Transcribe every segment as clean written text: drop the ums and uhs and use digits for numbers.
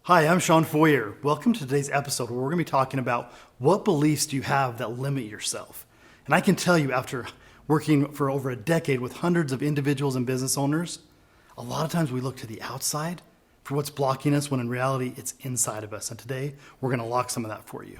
Hi, I'm Shawn Feurer. Welcome to today's episode where we're going to be talking about what beliefs do you have that limit yourself. And I can tell you, after working for over a decade with hundreds of individuals and business owners, a lot of times we look to the outside for what's blocking us when in reality it's inside of us. And today we're going to lock some of that for you.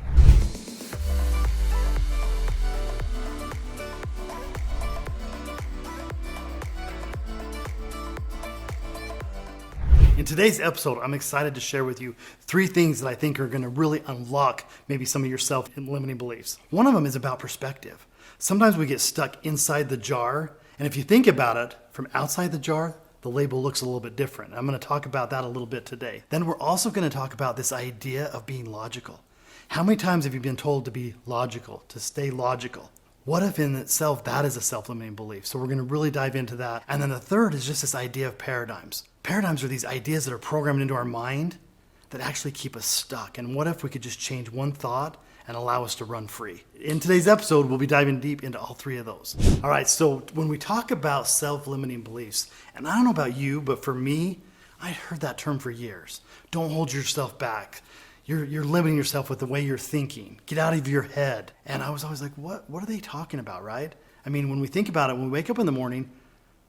In today's episode, I'm excited to share with you 3 things that I think are going to really unlock maybe some of your self-limiting beliefs. One of them is about perspective. Sometimes we get stuck inside the jar, and if you think about it, from outside the jar, the label looks a little bit different. I'm going to talk about that a little bit today. Then we're also going to talk about this idea of being logical. How many times have you been told to be logical, to stay logical? What if in itself that is a self-limiting belief? So we're going to really dive into that. And then the third is just this idea of paradigms. Paradigms are these ideas that are programmed into our mind that actually keep us stuck. And what if we could just change one thought and allow us to run free? In today's episode, we'll be diving deep into all 3 of those. All right, so when we talk about self-limiting beliefs, and I don't know about you, but for me, I'd heard that term for years. Don't hold yourself back. You're limiting yourself with the way you're thinking. Get out of your head. And I was always like, what are they talking about, right? I mean, when we think about it, when we wake up in the morning,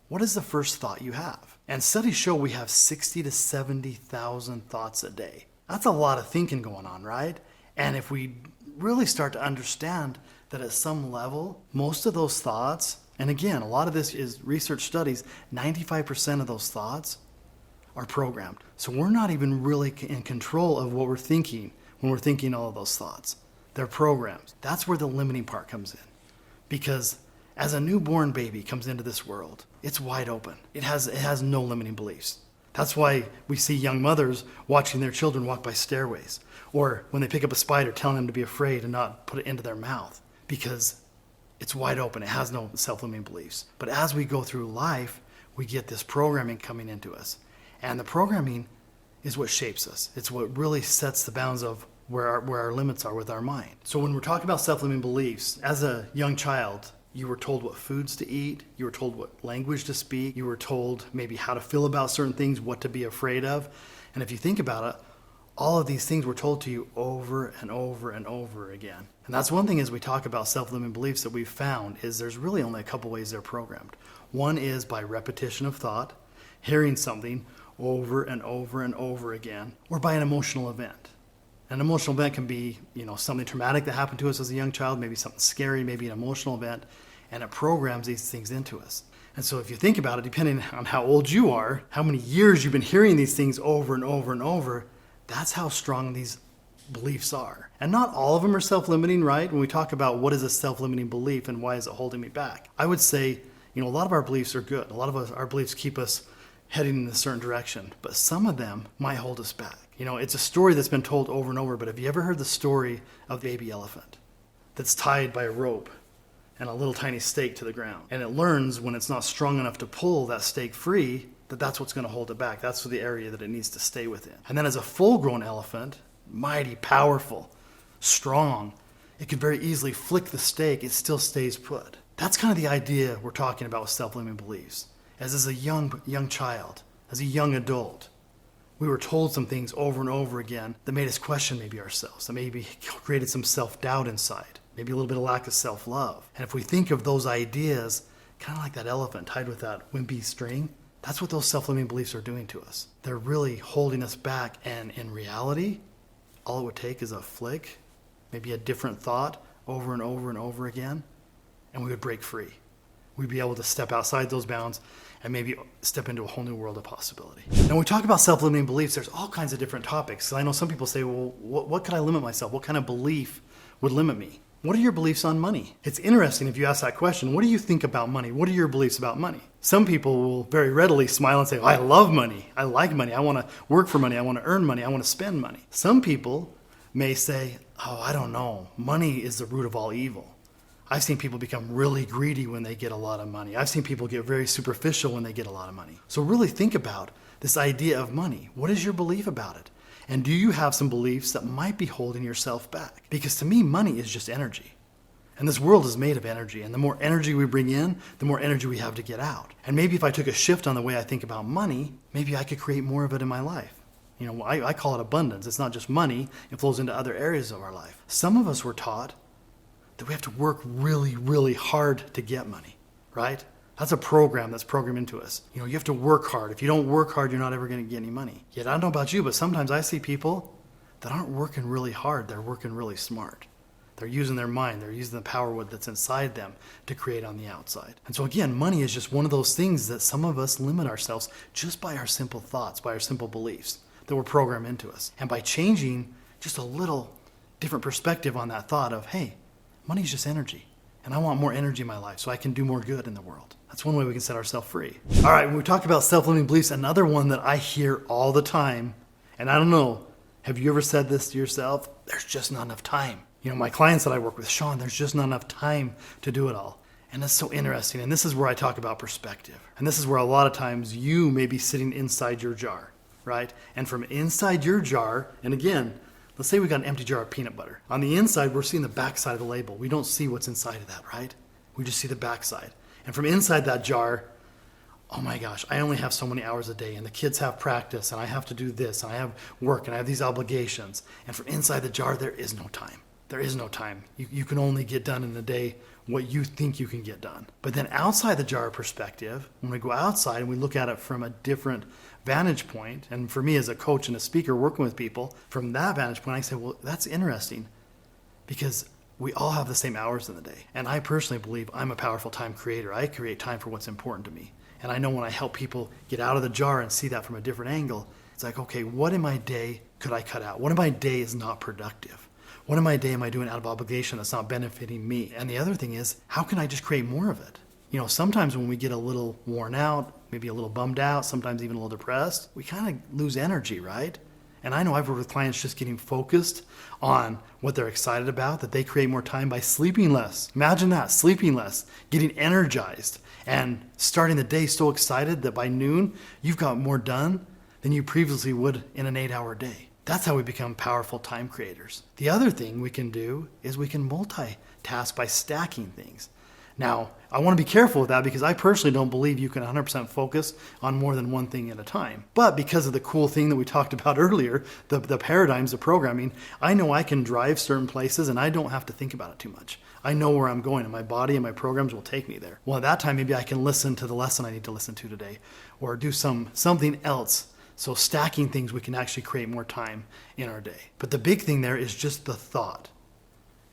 what is the first thought you have? And studies show we have 60 to 70,000 thoughts a day. That's a lot of thinking going on, right? And if we really start to understand that at some level, most of those thoughts, and again, a lot of this is research studies, 95% of those thoughts are programmed. So we're not even really in control of what we're thinking when we're thinking all of those thoughts. They're programs. That's where the limiting part comes in. Because as a newborn baby comes into this world, it's wide open. It has no limiting beliefs. That's why we see young mothers watching their children walk by stairways, or when they pick up a spider, telling them to be afraid and not put it into their mouth, because it's wide open. It has no self-limiting beliefs. But as we go through life, we get this programming coming into us. And the programming is what shapes us. It's what really sets the bounds of where our limits are with our mind. So when we're talking about self-limiting beliefs, as a young child, you were told what foods to eat, you were told what language to speak, you were told maybe how to feel about certain things, what to be afraid of. And if you think about it, all of these things were told to you over and over and over again. And that's one thing as we talk about self-limiting beliefs that we've found is there's really only a couple ways they're programmed. One is by repetition of thought, hearing something over and over and over again, or by an emotional event. An emotional event can be, something traumatic that happened to us as a young child, maybe something scary, maybe an emotional event, and it programs these things into us. And so if you think about it, depending on how old you are, how many years you've been hearing these things over and over and over, that's how strong these beliefs are. And not all of them are self-limiting, right? When we talk about what is a self-limiting belief and why is it holding me back, I would say, a lot of our beliefs are good. A lot of our beliefs keep us heading in a certain direction, but some of them might hold us back. It's a story that's been told over and over, but have you ever heard the story of the baby elephant that's tied by a rope and a little tiny stake to the ground? And it learns when it's not strong enough to pull that stake free, that's what's going to hold it back. That's the area that it needs to stay within. And then as a full-grown elephant, mighty, powerful, strong, it can very easily flick the stake, it still stays put. That's kind of the idea we're talking about with self-limiting beliefs. As a young child, as a young adult, we were told some things over and over again that made us question maybe ourselves, that maybe created some self-doubt inside, maybe a little bit of lack of self-love. And if we think of those ideas, kind of like that elephant tied with that wimpy string, that's what those self-limiting beliefs are doing to us. They're really holding us back, and in reality, all it would take is a flick, maybe a different thought over and over and over again, and we would break free. We'd be able to step outside those bounds and maybe step into a whole new world of possibility. Now, when we talk about self-limiting beliefs, there's all kinds of different topics. So I know some people say, well, what could I limit myself? What kind of belief would limit me? What are your beliefs on money? It's interesting if you ask that question, what do you think about money? What are your beliefs about money? Some people will very readily smile and say, I love money. I like money. I want to work for money. I want to earn money. I want to spend money. Some people may say, I don't know. Money is the root of all evil. I've seen people become really greedy when they get a lot of money. I've seen people get very superficial when they get a lot of money. So really think about this idea of money. What is your belief about it? And do you have some beliefs that might be holding yourself back? Because to me, money is just energy. And this world is made of energy. And the more energy we bring in, the more energy we have to get out. And maybe if I took a shift on the way I think about money, maybe I could create more of it in my life. I call it abundance. It's not just money. It flows into other areas of our life. Some of us were taught that we have to work really, really hard to get money, right? That's a program that's programmed into us. You have to work hard. If you don't work hard, you're not ever going to get any money. Yet I don't know about you, but sometimes I see people that aren't working really hard. They're working really smart. They're using their mind. They're using the power that's inside them to create on the outside. And so again, money is just one of those things that some of us limit ourselves just by our simple thoughts, by our simple beliefs that were programmed into us. And by changing just a little different perspective on that thought of, hey, money's just energy. And I want more energy in my life so I can do more good in the world. That's one way we can set ourselves free. All right, when we talk about self-limiting beliefs, another one that I hear all the time, and I don't know, have you ever said this to yourself? There's just not enough time. My clients that I work with, Shawn, there's just not enough time to do it all. And that's so interesting. And this is where I talk about perspective. And this is where a lot of times you may be sitting inside your jar, right? And from inside your jar, and again, let's say we got an empty jar of peanut butter. On the inside, we're seeing the backside of the label. We don't see what's inside of that, right? We just see the backside. And from inside that jar, oh my gosh, I only have so many hours a day, and the kids have practice, and I have to do this, and I have work, and I have these obligations. And from inside the jar, there is no time. There is no time. You can only get done in a day what you think you can get done. But then outside the jar perspective, when we go outside and we look at it from a different vantage point, and for me as a coach and a speaker working with people, from that vantage point, I say, well, that's interesting because we all have the same hours in the day. And I personally believe I'm a powerful time creator. I create time for what's important to me. And I know when I help people get out of the jar and see that from a different angle, it's like, okay, what in my day could I cut out? What in my day is not productive? What in my day am I doing out of obligation that's not benefiting me? And the other thing is, how can I just create more of it? Sometimes when we get a little worn out, maybe a little bummed out, sometimes even a little depressed, we kind of lose energy, right? And I know I've worked with clients just getting focused on what they're excited about, that they create more time by sleeping less. Imagine that, sleeping less, getting energized, and starting the day so excited that by noon, you've got more done than you previously would in an 8-hour day. That's how we become powerful time creators. The other thing we can do is we can multitask by stacking things. Now, I want to be careful with that because I personally don't believe you can 100% focus on more than one thing at a time. But because of the cool thing that we talked about earlier, the paradigms of programming, I know I can drive certain places and I don't have to think about it too much. I know where I'm going and my body and my programs will take me there. Well, at that time, maybe I can listen to the lesson I need to listen to today or do something else. So stacking things, we can actually create more time in our day. But the big thing there is just the thought.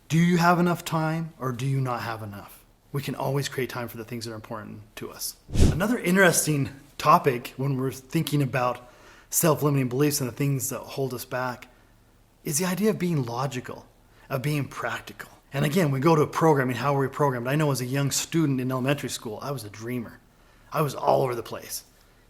Do you have enough time or do you not have enough? We can always create time for the things that are important to us. Another interesting topic when we're thinking about self-limiting beliefs and the things that hold us back is the idea of being logical, of being practical. And again, we go to programming, how are we programmed? I know as a young student in elementary school, I was a dreamer. I was all over the place.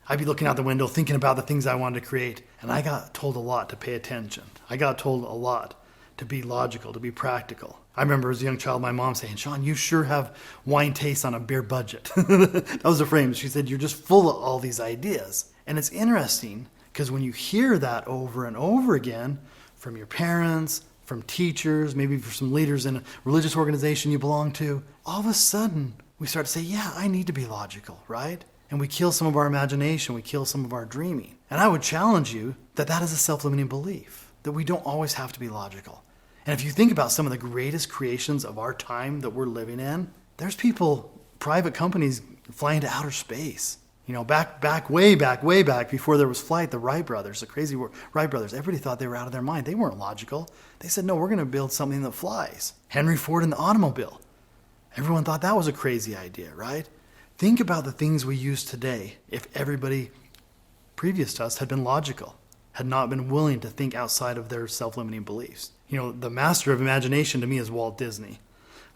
I'd be looking out the window thinking about the things I wanted to create, and I got told a lot to pay attention. I got told a lot to be logical, to be practical. I remember as a young child, my mom saying, Shawn, you sure have wine tastes on a beer budget. That was a frame. She said, you're just full of all these ideas. And it's interesting because when you hear that over and over again from your parents, from teachers, maybe from some leaders in a religious organization you belong to, all of a sudden we start to say, yeah, I need to be logical, right? And we kill some of our imagination, we kill some of our dreaming. And I would challenge you that that is a self-limiting belief, that we don't always have to be logical. And if you think about some of the greatest creations of our time that we're living in, there's people, private companies flying to outer space. Way back before there was flight, the Wright brothers, the crazy Wright brothers, everybody thought they were out of their mind. They weren't logical. They said, no, we're going to build something that flies. Henry Ford and the automobile. Everyone thought that was a crazy idea, right? Think about the things we use today if everybody previous to us had been logical, had not been willing to think outside of their self-limiting beliefs. The master of imagination to me is Walt Disney.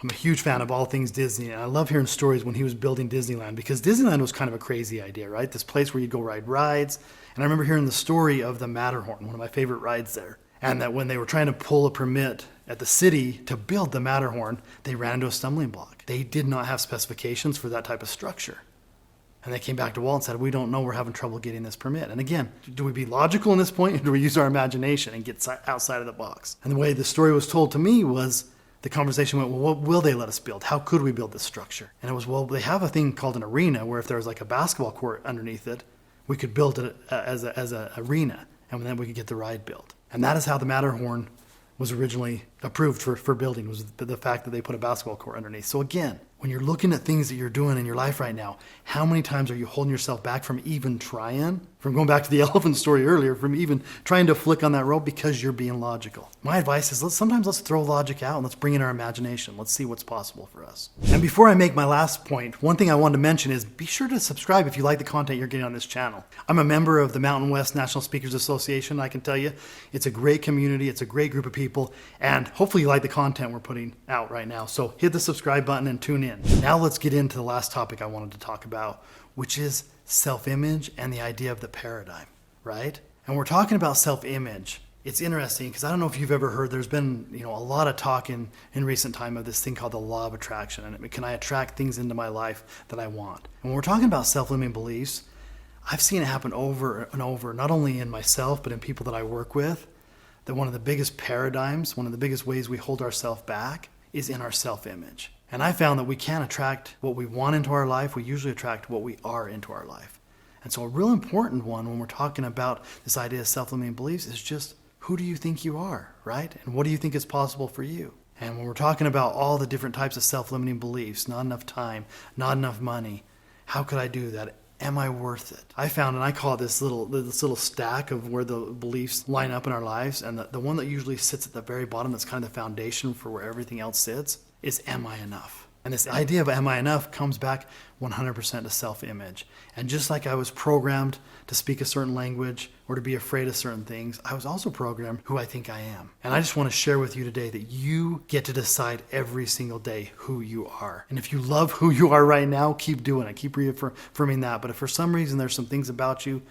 I'm a huge fan of all things Disney, and I love hearing stories when he was building Disneyland, because Disneyland was kind of a crazy idea, right? This place where you go ride rides. And I remember hearing the story of the Matterhorn, one of my favorite rides there, and that when they were trying to pull a permit at the city to build the Matterhorn, they ran into a stumbling block. They did not have specifications for that type of structure. And they came back to Walt and said, we don't know, we're having trouble getting this permit. And again, do we be logical in this point, or do we use our imagination and get outside of the box? And the way the story was told to me was, the conversation went, well, what will they let us build? How could we build this structure? And it was, well, they have a thing called an arena where if there was like a basketball court underneath it, we could build it as an arena. and then we could get the ride built. And that is how the Matterhorn was originally approved for building, was the fact that they put a basketball court underneath. So again, when you're looking at things that you're doing in your life right now, how many times are you holding yourself back from even trying? From going back to the elephant story earlier, from even trying to flick on that rope because you're being logical. My advice is sometimes let's throw logic out and let's bring in our imagination. Let's see what's possible for us. And before I make my last point, one thing I wanted to mention is be sure to subscribe if you like the content you're getting on this channel. I'm a member of the Mountain West National Speakers Association. I can tell you it's a great community. It's a great group of people. And hopefully you like the content we're putting out right now. So hit the subscribe button and tune in. Now let's get into the last topic I wanted to talk about, which is self-image and the idea of the paradigm, right? And we're talking about self-image. It's interesting because I don't know if you've ever heard, there's been a lot of talk in recent time of this thing called the law of attraction. And can I attract things into my life that I want? And when we're talking about self-limiting beliefs, I've seen it happen over and over, not only in myself, but in people that I work with, that one of the biggest paradigms, one of the biggest ways we hold ourselves back is in our self-image. And I found that we can't attract what we want into our life. We usually attract what we are into our life. And so a real important one when we're talking about this idea of self-limiting beliefs is just who do you think you are, right? And what do you think is possible for you? And when we're talking about all the different types of self-limiting beliefs, not enough time, not enough money, how could I do that? Am I worth it? I found, and I call it this little stack of where the beliefs line up in our lives. And the one that usually sits at the very bottom, that's kind of the foundation for where everything else sits, is am I enough? And this idea of am I enough comes back 100% to self-image. And just like I was programmed to speak a certain language or to be afraid of certain things, I was also programmed who I think I am. And I just want to share with you today that you get to decide every single day who you are. And if you love who you are right now, keep doing it. Keep reaffirming that. But if for some reason there's some things about you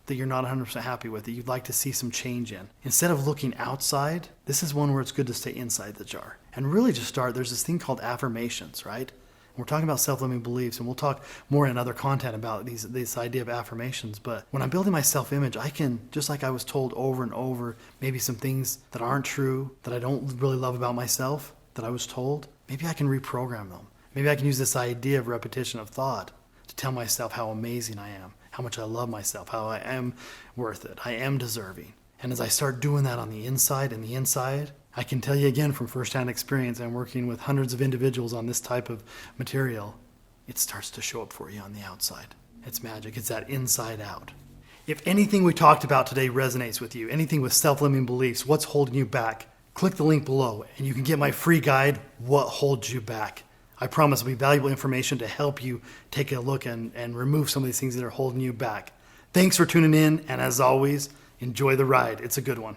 that you're not 100% happy with, that you'd like to see some change in, instead of looking outside, this is one where it's good to stay inside the jar. And really just start, there's this thing called affirmations, right? We're talking about self-limiting beliefs, and we'll talk more in other content about this idea of affirmations. But when I'm building my self-image, I can, just like I was told over and over, maybe some things that aren't true, that I don't really love about myself, that I was told, maybe I can reprogram them. Maybe I can use this idea of repetition of thought to tell myself how amazing I am, how much I love myself, how I am worth it, I am deserving. And as I start doing that on the inside, I can tell you again from firsthand experience, I'm working with hundreds of individuals on this type of material, it starts to show up for you on the outside. It's magic. It's that inside out. If anything we talked about today resonates with you, anything with self-limiting beliefs, what's holding you back, click the link below and you can get my free guide, What Holds You Back. I promise it'll be valuable information to help you take a look and remove some of these things that are holding you back. Thanks for tuning in, and as always, enjoy the ride. It's a good one.